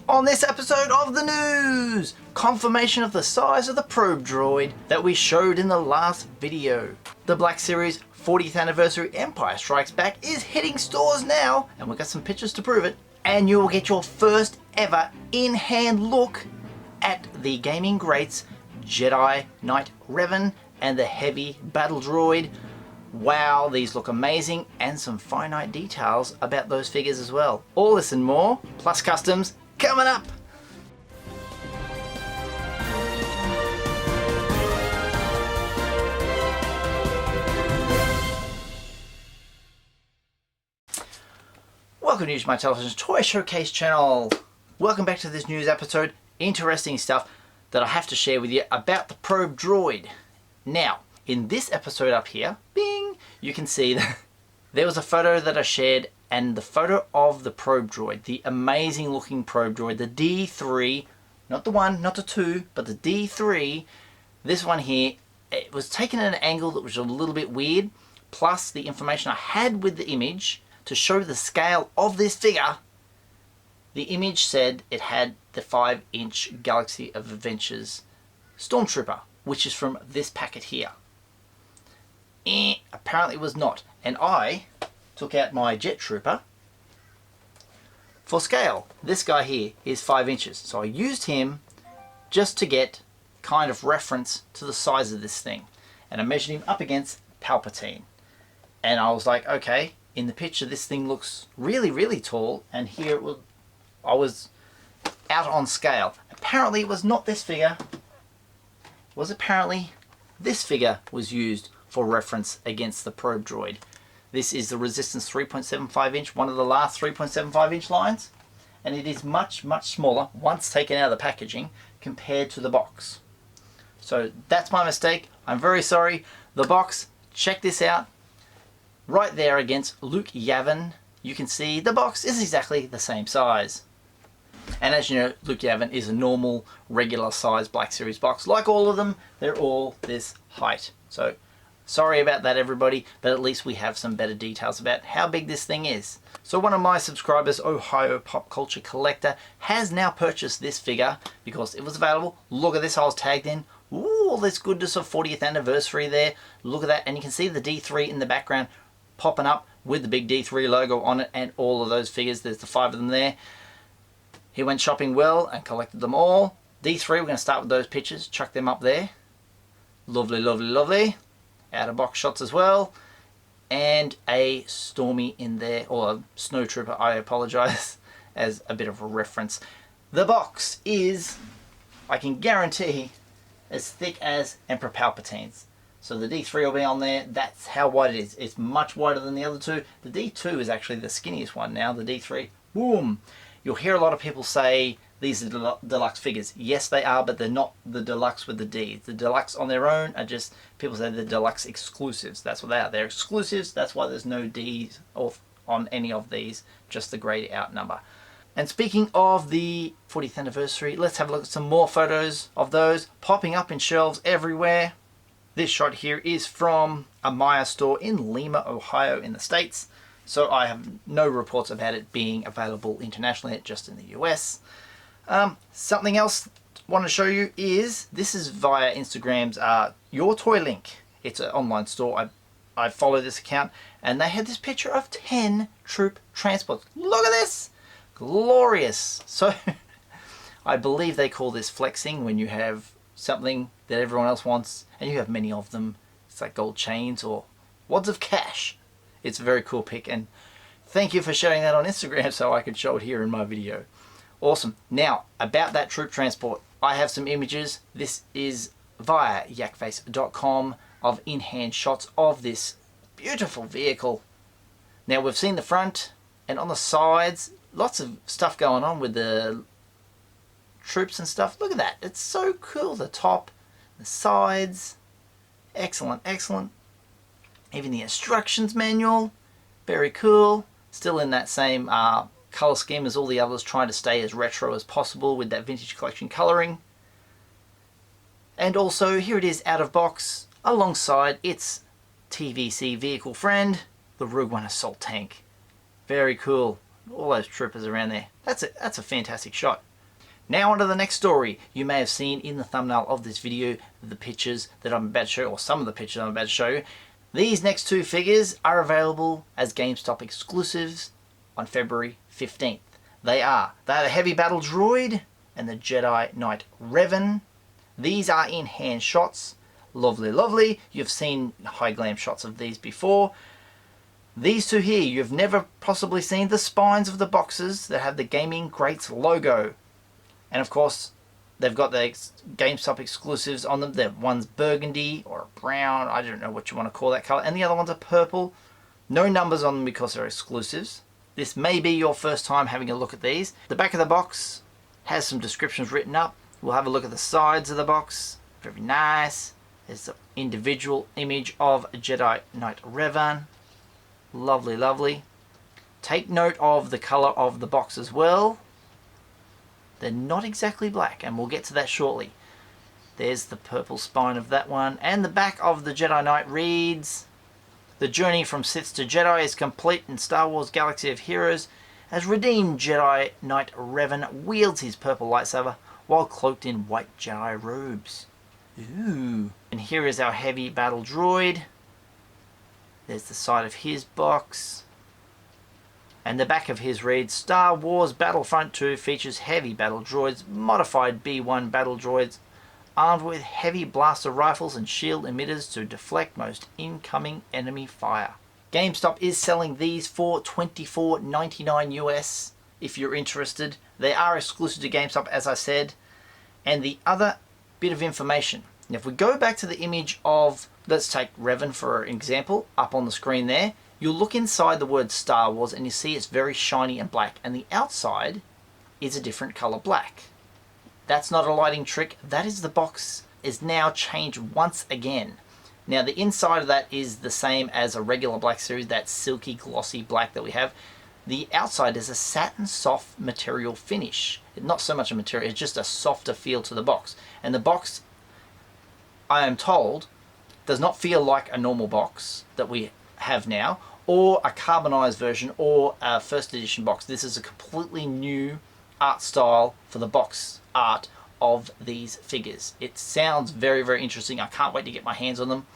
On this episode of the news, confirmation of the size of the probe droid that we showed in the last video. The Black Series 40th anniversary Empire Strikes Back is hitting stores now, and we've got some pictures to prove it. And you will get your first ever in-hand look at the gaming greats Jedi Knight Revan and the heavy battle droid. Wow, these look amazing, and some finite details about those figures as well. All this and more, plus customs, coming up! Welcome to Usualmike Television's Toy Showcase channel. Welcome back to this news episode. Interesting stuff that I have to share with you about the probe droid. Now, in this episode up here, bing, you can see that there was a photo that I shared, and the photo of the probe droid, the amazing looking probe droid, the D3, not the 1, not the 2, but the D3, this one here, it was taken at an angle that was a little bit weird, plus the information I had with the image to show the scale of this figure. The image said it had the 5-inch Galaxy of Adventures Stormtrooper, which is from this packet here. Apparently it was not, and I took out my Jet Trooper for scale. This guy here is 5 inches, so I used him just to get kind of reference to the size of this thing, and I measured him up against Palpatine, and I was like, okay, in the picture this thing looks really tall, and here I was out on scale. Apparently it was not this figure, apparently this figure was used for reference against the probe droid. This is the Resistance 3.75 inch, one of the last 3.75 inch lines, and it is much smaller once taken out of the packaging compared to the box. So that's my mistake. I'm very sorry. The box, check this out. Right there against Luke Yavin, you can see the box is exactly the same size. And as you know, Luke Yavin is a normal, regular size Black Series box. Like all of them, they're all this height. So sorry about that, everybody, but at least we have some better details about how big this thing is. So one of my subscribers, Ohio Pop Culture Collector, has now purchased this figure because it was available. Look at this, I was tagged in. Ooh, all this goodness of 40th anniversary there. Look at that, and you can see the D3 in the background popping up with the big D3 logo on it, and all of those figures. There's the 5 of them there. He went shopping well and collected them all. D3, we're going to start with those pictures, chuck them up there. Lovely. Out of box shots as well, and a Stormy in there, or a Snowtrooper, I apologize, as a bit of a reference. The box is, I can guarantee, as thick as Emperor Palpatine's. So the D3 will be on there. That's how wide it is. It's much wider than the other two. The D2 is actually the skinniest one now. The D3, boom. You'll hear a lot of people say these are deluxe figures. Yes, they are, but they're not the deluxe with the D. The deluxe on their own are just, people say the deluxe exclusives. That's what they are. They're exclusives. That's why there's no D's on any of these, just the grayed out number. And speaking of the 40th anniversary, let's have a look at some more photos of those popping up in shelves everywhere. This shot here is from a Maya store in Lima, Ohio in the States. So I have no reports about it being available internationally, just in the US. Something else I want to show you is, this is via Instagram's Your Toy Link. It's an online store. I follow this account, and they had this picture of 10 troop transports. Look at this! Glorious! So I believe they call this flexing, when you have something that everyone else wants and you have many of them. It's like gold chains or wads of cash. It's a very cool pic, and thank you for sharing that on Instagram so I could show it here in my video. Awesome. Now, about that troop transport, I have some images. This is via yakface.com of in-hand shots of this beautiful vehicle. Now, we've seen the front, and on the sides, lots of stuff going on with the troops and stuff. Look at that. It's so cool. The top, the sides. Excellent. Even the instructions manual, very cool. Still in that same color scheme as all the others, trying to stay as retro as possible with that vintage collection coloring. And also here it is out of box alongside its TVC vehicle friend, the Rogue One assault tank. Very cool. All those troopers around there. That's a fantastic shot. Now on to the next story. You may have seen in the thumbnail of this video the pictures that I'm about to show, or some of the pictures I'm about to show you. These next two figures are available as GameStop exclusives on February 15th. They are the Heavy Battle Droid and the Jedi Knight Revan. These are in hand shots. Lovely, lovely. You've seen high glam shots of these before. These two here, you've never possibly seen the spines of the boxes that have the Gaming Greats logo. And of course, they've got the GameStop exclusives on them. One's burgundy or brown, I don't know what you want to call that color. And the other ones are purple. No numbers on them because they're exclusives. This may be your first time having a look at these. The back of the box has some descriptions written up. We'll have a look at the sides of the box. Very nice. There's the individual image of Jedi Knight Revan. Lovely, lovely. Take note of the color of the box as well. They're not exactly black, and we'll get to that shortly. There's the purple spine of that one. And the back of the Jedi Knight reads, "The journey from Sith to Jedi is complete in Star Wars Galaxy of Heroes as redeemed Jedi Knight Revan wields his purple lightsaber while cloaked in white Jedi robes." Ooh. And here is our Heavy Battle Droid. There's the side of his box. And the back of his reads, "Star Wars Battlefront 2 features Heavy Battle Droids, modified B-1 battle droids, armed with heavy blaster rifles and shield emitters to deflect most incoming enemy fire." GameStop is selling these for $24.99 US if you're interested. They are exclusive to GameStop, as I said. And the other bit of information. Now, if we go back to the image of, let's take Revan for example, up on the screen there. You'll look inside the word Star Wars and you see it's very shiny and black, and the outside is a different color black. That's not a lighting trick. That is the box is now changed once again. Now the inside of that is the same as a regular black series, that silky glossy black that we have. The outside is a satin soft material finish. Not so much a material, it's just a softer feel to the box. And the box, I am told, does not feel like a normal box that we have now, or a carbonized version, or a first edition box. This is a completely new art style for the box art of these figures. It sounds very, very interesting. I can't wait to get my hands on them.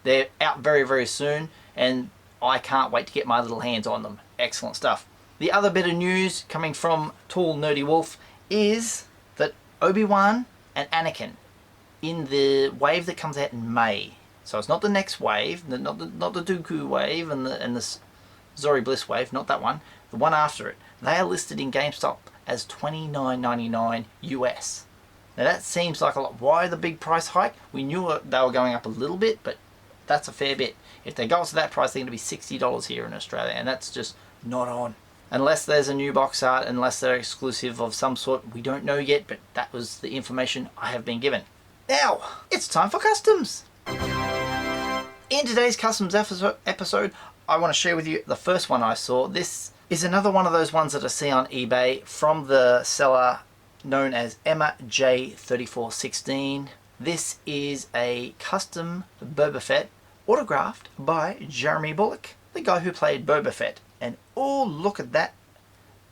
They're out very, very soon, and I can't wait to get my little hands on them. Excellent stuff. The other bit of news coming from Tall Nerdy Wolf is that Obi-Wan and Anakin in the wave that comes out in May. So it's not the next wave, not the Dooku wave and the Zori Bliss wave, not that one. The one after it. They are listed in GameStop as $29.99 US. Now that seems like a lot. Why the big price hike? We knew they were going up a little bit, but that's a fair bit. If they go up to that price, they're going to be $60 here in Australia, and that's just not on. Unless there's a new box art, unless they're exclusive of some sort, we don't know yet, but that was the information I have been given. Now, it's time for customs. In today's customs episode, I want to share with you the first one I saw. This is another one of those ones that I see on eBay from the seller known as Emma J3416. This is a custom Boba Fett autographed by Jeremy Bulloch, the guy who played Boba Fett. And oh, look at that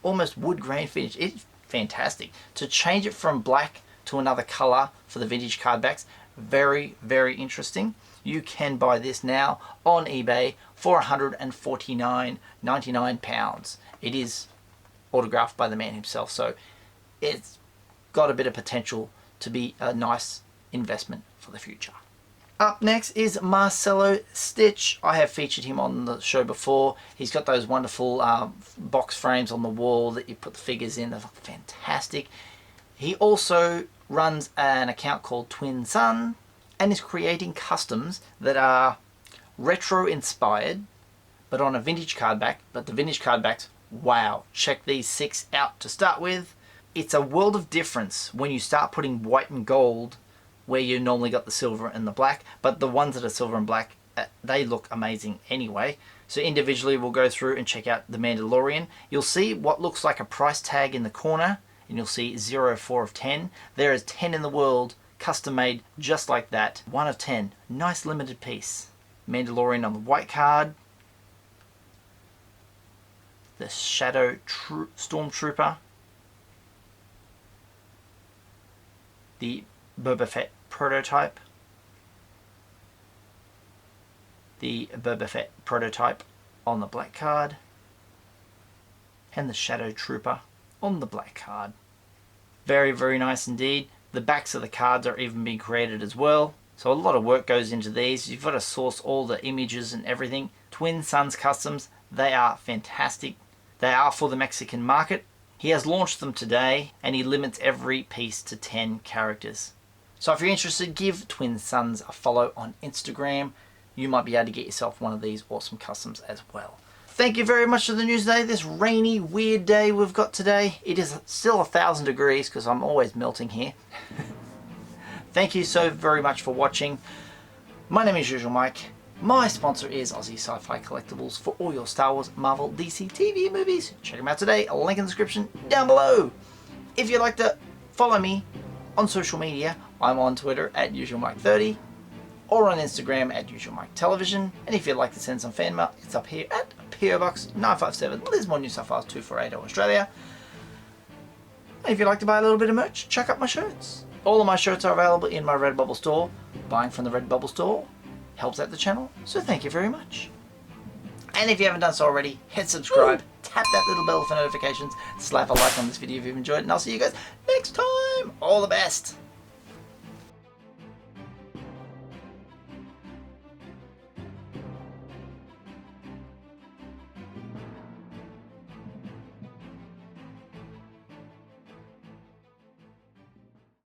almost wood grain finish. It's fantastic. To change it from black to another color for the vintage card backs, very, very interesting. You can buy this now on eBay for £149.99. It is autographed by the man himself, so it's got a bit of potential to be a nice investment for the future. Up next is Marcelo Stitch. I have featured him on the show before. He's got those wonderful box frames on the wall that you put the figures in. They're fantastic. He also runs an account called Twin Sun and is creating customs that are retro inspired but on a vintage card back. But the vintage card backs, wow, check these 6 out to start with. It's a world of difference when you start putting white and gold where you normally got the silver and the black, but the ones that are silver and black, they look amazing anyway. So individually we'll go through and check out the Mandalorian. You'll see what looks like a price tag in the corner, and you'll see 04 of 10. There is 10 in the world, custom made just like that. 1 of 10, nice limited piece. Mandalorian on the white card. The Shadow Stormtrooper. the Boba Fett prototype. The Boba Fett prototype on the black card. And the Shadow Trooper on the black card. Very, very nice indeed. The backs of the cards are even being created as well. So a lot of work goes into these. You've got to source all the images and everything. Twin Suns Customs, they are fantastic. They are for the Mexican market. He has launched them today and he limits every piece to 10 characters. So if you're interested, give Twin Suns a follow on Instagram. You might be able to get yourself one of these awesome customs as well. Thank you very much for the news today. This rainy, weird day we've got today. It is still 1,000 degrees because I'm always melting here. Thank you so very much for watching. My name is Usualmike. My sponsor is Aussie Sci-Fi Collectibles for all your Star Wars, Marvel, DC, TV movies. Check them out today. A link in the description down below. If you'd like to follow me on social media, I'm on Twitter at Usualmike30 or on Instagram at Usualmike Television. And if you'd like to send some fan mail, it's up here at PO Box 957, Lismore, New South Wales 248, Australia. And if you'd like to buy a little bit of merch, check out my shirts. All of my shirts are available in my Redbubble store. Buying from the Redbubble store helps out the channel, so thank you very much. And if you haven't done so already, hit subscribe, tap that little bell for notifications, slap a like on this video if you've enjoyed it, and I'll see you guys next time. All the best.